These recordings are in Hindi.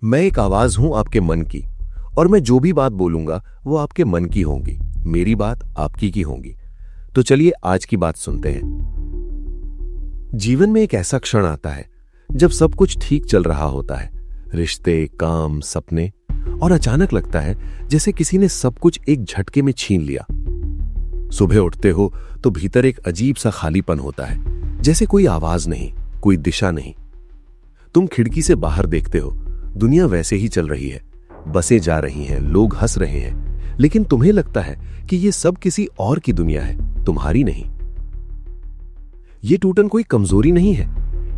मैं एक आवाज हूं आपके मन की, और मैं जो भी बात बोलूंगा वो आपके मन की होंगी, मेरी बात आपकी की होंगी। तो चलिए आज की बात सुनते हैं। जीवन में एक ऐसा क्षण आता है जब सब कुछ ठीक चल रहा होता है, रिश्ते, काम, सपने, और अचानक लगता है जैसे किसी ने सब कुछ एक झटके में छीन लिया। सुबह उठते हो तो भीतर एक अजीब सा खालीपन होता है, जैसे कोई आवाज नहीं, कोई दिशा नहीं। तुम खिड़की से बाहर देखते हो, दुनिया वैसे ही चल रही है, बसें जा रही हैं, लोग हंस रहे हैं, लेकिन तुम्हें लगता है कि ये सब किसी और की दुनिया है, तुम्हारी नहीं। ये टूटन कोई कमजोरी नहीं है,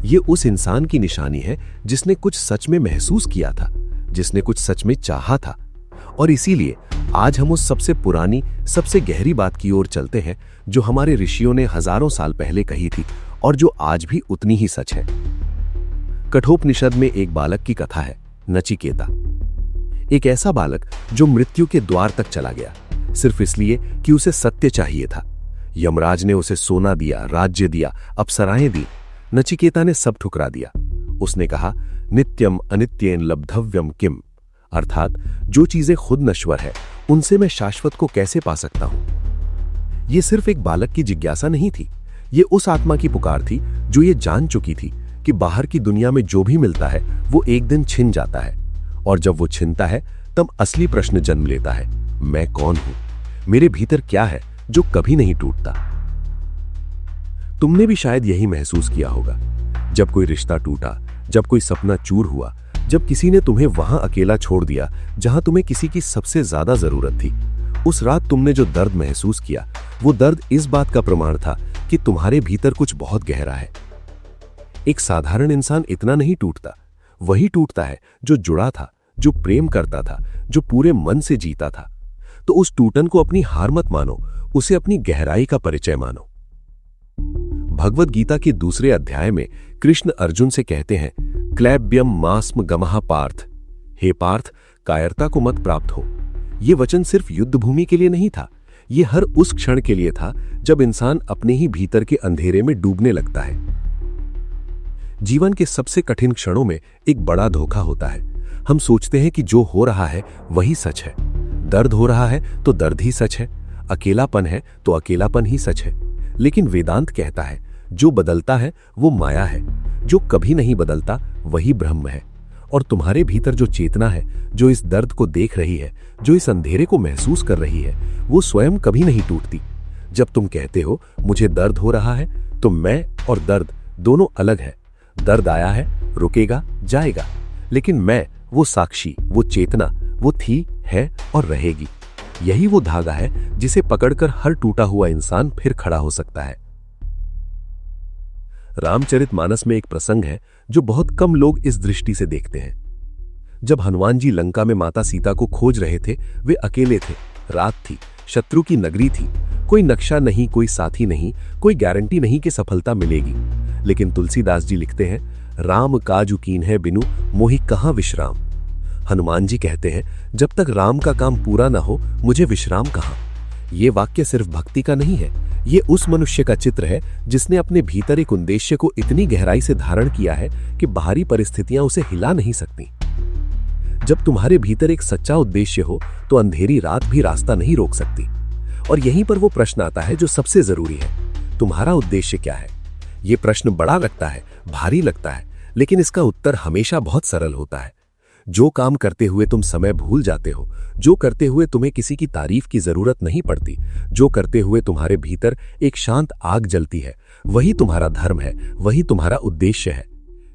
ये उस इंसान की निशानी है जिसने कुछ सच में महसूस किया था, जिसने कुछ सच में चाहा था। और इसीलिए आज हम उस सबसे पुरानी, सबसे गहरी बात की ओर चलते हैं जो हमारे ऋषियों ने हजारों साल पहले कही थी और जो आज भी उतनी ही सच है। कठोपनिषद में एक बालक की कथा है, नचिकेता। एक ऐसा बालक जो मृत्यु के द्वार तक चला गया, सिर्फ इसलिए कि उसे सत्य चाहिए था। यमराज ने उसे सोना दिया, राज्य दिया, अप्सराएं दी। नचिकेता ने सब ठुकरा दिया। उसने कहा, नित्यम अनित्येन लब्धव्यम किम, अर्थात जो चीजें खुद नश्वर है उनसे मैं शाश्वत को कैसे पा सकता हूं। यह सिर्फ एक बालक की जिज्ञासा नहीं थी, यह उस आत्मा की पुकार थी जो ये जान चुकी थी कि बाहर की दुनिया में जो भी मिलता है वो एक दिन छिन जाता है, और जब वो छिनता है तब असली प्रश्न जन्म लेता है, मैं कौन हूं, मेरे भीतर क्या है जो कभी नहीं टूटता। तुमने भी शायद यही महसूस किया होगा, जब कोई रिश्ता टूटा, जब कोई सपना चूर हुआ, जब किसी ने तुम्हें वहां अकेला छोड़ दिया जहां तुम्हें किसी की सबसे ज्यादा जरूरत थी। उस रात तुमने जो दर्द महसूस किया, वो दर्द इस बात का प्रमाण था कि तुम्हारे भीतर कुछ बहुत गहरा है। एक साधारण इंसान इतना नहीं टूटता, वही टूटता है जो जुड़ा था, जो प्रेम करता था, जो पूरे मन से जीता था। तो उस टूटन को अपनी हार मत मानो, उसे अपनी गहराई का परिचय मानो। भगवद गीता के दूसरे अध्याय में कृष्ण अर्जुन से कहते हैं, क्लैब्यम मास्म गमहा पार्थ, हे पार्थ, कायरता को मत प्राप्त हो। यह वचन सिर्फ युद्ध भूमि के लिए नहीं था, यह हर उस क्षण के लिए था जब इंसान अपने ही भीतर के अंधेरे में डूबने लगता है। जीवन के सबसे कठिन क्षणों में एक बड़ा धोखा होता है। हम सोचते हैं कि जो हो रहा है वही सच है। दर्द हो रहा है तो दर्द ही सच है, अकेलापन है तो अकेलापन ही सच है। लेकिन वेदांत कहता है, जो बदलता है वो माया है, जो कभी नहीं बदलता वही ब्रह्म है। और तुम्हारे भीतर जो चेतना है, जो इस दर्द को देख रही है, जो इस अंधेरे को महसूस कर रही है, वो स्वयं कभी नहीं टूटती। जब तुम कहते हो मुझे दर्द हो रहा है, तो मैं और दर्द दोनों अलग है। दर्द आया है, रुकेगा, जाएगा, लेकिन मैं, वो साक्षी, वो चेतना, वो थी, है और रहेगी। यही वो धागा है जिसे पकड़कर हर टूटा हुआ इंसान फिर खड़ा हो सकता है। रामचरितमानस में एक प्रसंग है जो बहुत कम लोग इस दृष्टि से देखते हैं। जब हनुमान जी लंका में माता सीता को खोज रहे थे, वे अकेले थे, रात थी, शत्रु की नगरी थी, कोई नक्शा नहीं, कोई साथी नहीं, कोई गारंटी नहीं कि सफलता मिलेगी। लेकिन तुलसीदास जी लिखते हैं, राम काजु कीन है बिनु मोहि कहां विश्राम। हनुमान जी कहते हैं, जब तक राम का काम पूरा ना हो मुझे विश्राम कहां। ये वाक्य सिर्फ भक्ति का नहीं है, ये उस मनुष्य का चित्र है जिसने अपने भीतर एक उद्देश्य को इतनी गहराई से धारण किया है कि बाहरी परिस्थितियां उसे हिला नहीं सकती। जब तुम्हारे भीतर एक सच्चा उद्देश्य हो तो अंधेरी रात भी रास्ता नहीं रोक सकती। और यहीं पर वो प्रश्न आता है जो सबसे जरूरी है, तुम्हारा उद्देश्य क्या है। ये प्रश्न बड़ा लगता है, भारी लगता है, लेकिन इसका उत्तर हमेशा बहुत सरल होता है। जो काम करते हुए तुम समय भूल जाते हो, जो करते हुए तुम्हें किसी की तारीफ की जरूरत नहीं पड़ती, जो करते हुए तुम्हारे भीतर एक शांत आग जलती है, वही तुम्हारा धर्म है, वही तुम्हारा उद्देश्य है।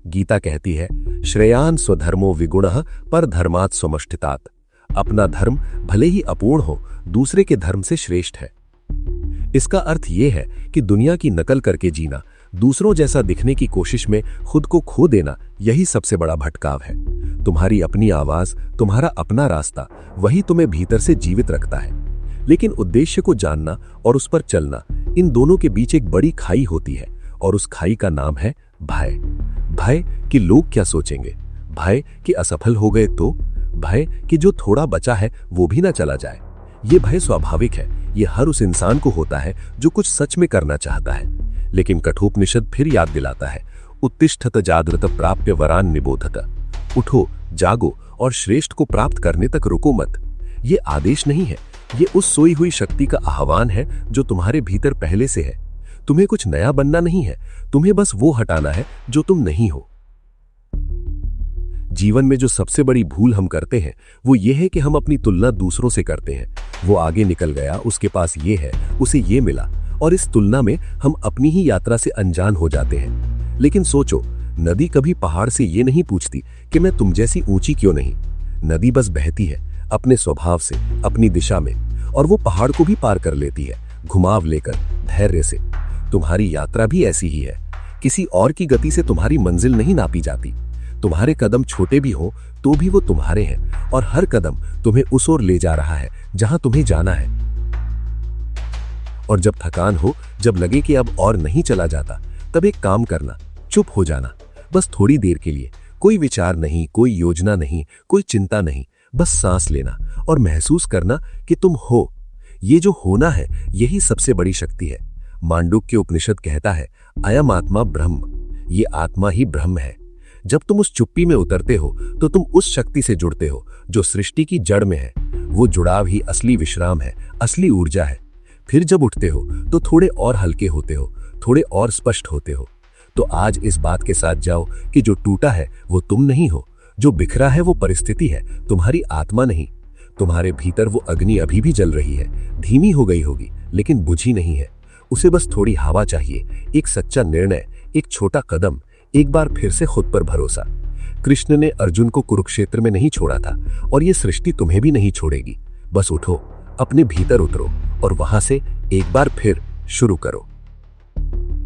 गीता कहती है, श्रेयान स्वधर्मो विगुणः पर धर्मात् स्वमष्ठितात्। अपना धर्म भले ही अपूर्ण हो, दूसरे के धर्म से श्रेष्ठ है। इसका अर्थ यह है कि दुनिया की नकल करके जीना, दूसरों जैसा दिखने की कोशिश में खुद को खो देना, यही सबसे बड़ा भटकाव है। तुम्हारी अपनी आवाज, तुम्हारा अपना रास्ता, वही तुम्हें भीतर से जीवित रखता है। लेकिन उद्देश्य को जानना और उस पर चलना, इन दोनों के बीच एक बड़ी खाई होती है, और उस खाई का नाम है भय। भय कि लोग क्या सोचेंगे, भय कि असफल हो गए तो, भय कि जो थोड़ा बचा है वो भी ना चला जाए। ये भय स्वाभाविक है, ये हर उस इंसान को होता है जो कुछ सच में करना चाहता है। लेकिन कठोपनिषद फिर याद दिलाता है, उत्तिष्ठत जागृत प्राप्य वरान निबोधत। उठो, जागो और श्रेष्ठ को प्राप्त करने तक रुको मत। ये आदेश नहीं है, ये उस सोई हुई शक्ति का आह्वान है जो तुम्हारे भीतर पहले से है। तुम्हें कुछ नया बनना नहीं है, तुम्हें बस वो हटाना है जो तुम नहीं हो। जीवन में जो सबसे बड़ी भूल हम करते हैं वो ये है कि हम अपनी तुलना दूसरों से करते हैं। वो आगे निकल गया, उसके पास ये है, उसे ये मिला, और इस तुलना में हम अपनी ही यात्रा से अनजान हो जाते हैं। लेकिन सोचो, नदी कभी पहाड़ से ये नहीं पूछती कि मैं तुम जैसी ऊंची क्यों नहीं। नदी बस बहती है अपने स्वभाव से, अपनी दिशा में, और वो पहाड़ को भी पार कर लेती है, घुमाव लेकर, धैर्य से। तुम्हारी यात्रा भी ऐसी ही है। किसी और की गति से तुम्हारी मंजिल नहीं नापी जाती। तुम्हारे कदम छोटे भी हो तो भी वो तुम्हारे हैं, और हर कदम तुम्हें उस ओर ले जा रहा है जहां तुम्हें जाना है। और जब थकान हो, जब लगे कि अब और नहीं चला जाता, तब एक काम करना, चुप हो जाना, बस थोड़ी देर के लिए। कोई विचार नहीं, कोई योजना नहीं, कोई चिंता नहीं, बस सांस लेना और महसूस करना कि तुम हो। ये जो होना है, यही सबसे बड़ी शक्ति है। मांडुक्य उपनिषद कहता है, अयम आत्मा ब्रह्म। ये आत्मा ही ब्रह्म है। जब तुम उस चुप्पी में उतरते हो तो तुम उस शक्ति से जुड़ते हो जो सृष्टि की जड़ में है। वो जुड़ाव ही असली विश्राम है, असली ऊर्जा है। फिर जब उठते हो तो थोड़े और हल्के होते हो, थोड़े और स्पष्ट होते हो। तो आज इस बात के साथ जाओ कि जो टूटा है वो तुम नहीं हो, जो बिखरा है वो परिस्थिति है, तुम्हारी आत्मा नहीं। तुम्हारे भीतर वो अग्नि अभी भी जल रही है, धीमी हो गई होगी लेकिन बुझी नहीं है। उसे बस थोड़ी हवा चाहिए, एक सच्चा निर्णय, एक छोटा कदम, एक बार फिर से खुद पर भरोसा। कृष्ण ने अर्जुन को कुरुक्षेत्र में नहीं छोड़ा था, और ये सृष्टि तुम्हें भी नहीं छोड़ेगी। बस उठो, अपने भीतर उतरो और वहां से एक बार फिर शुरू करो।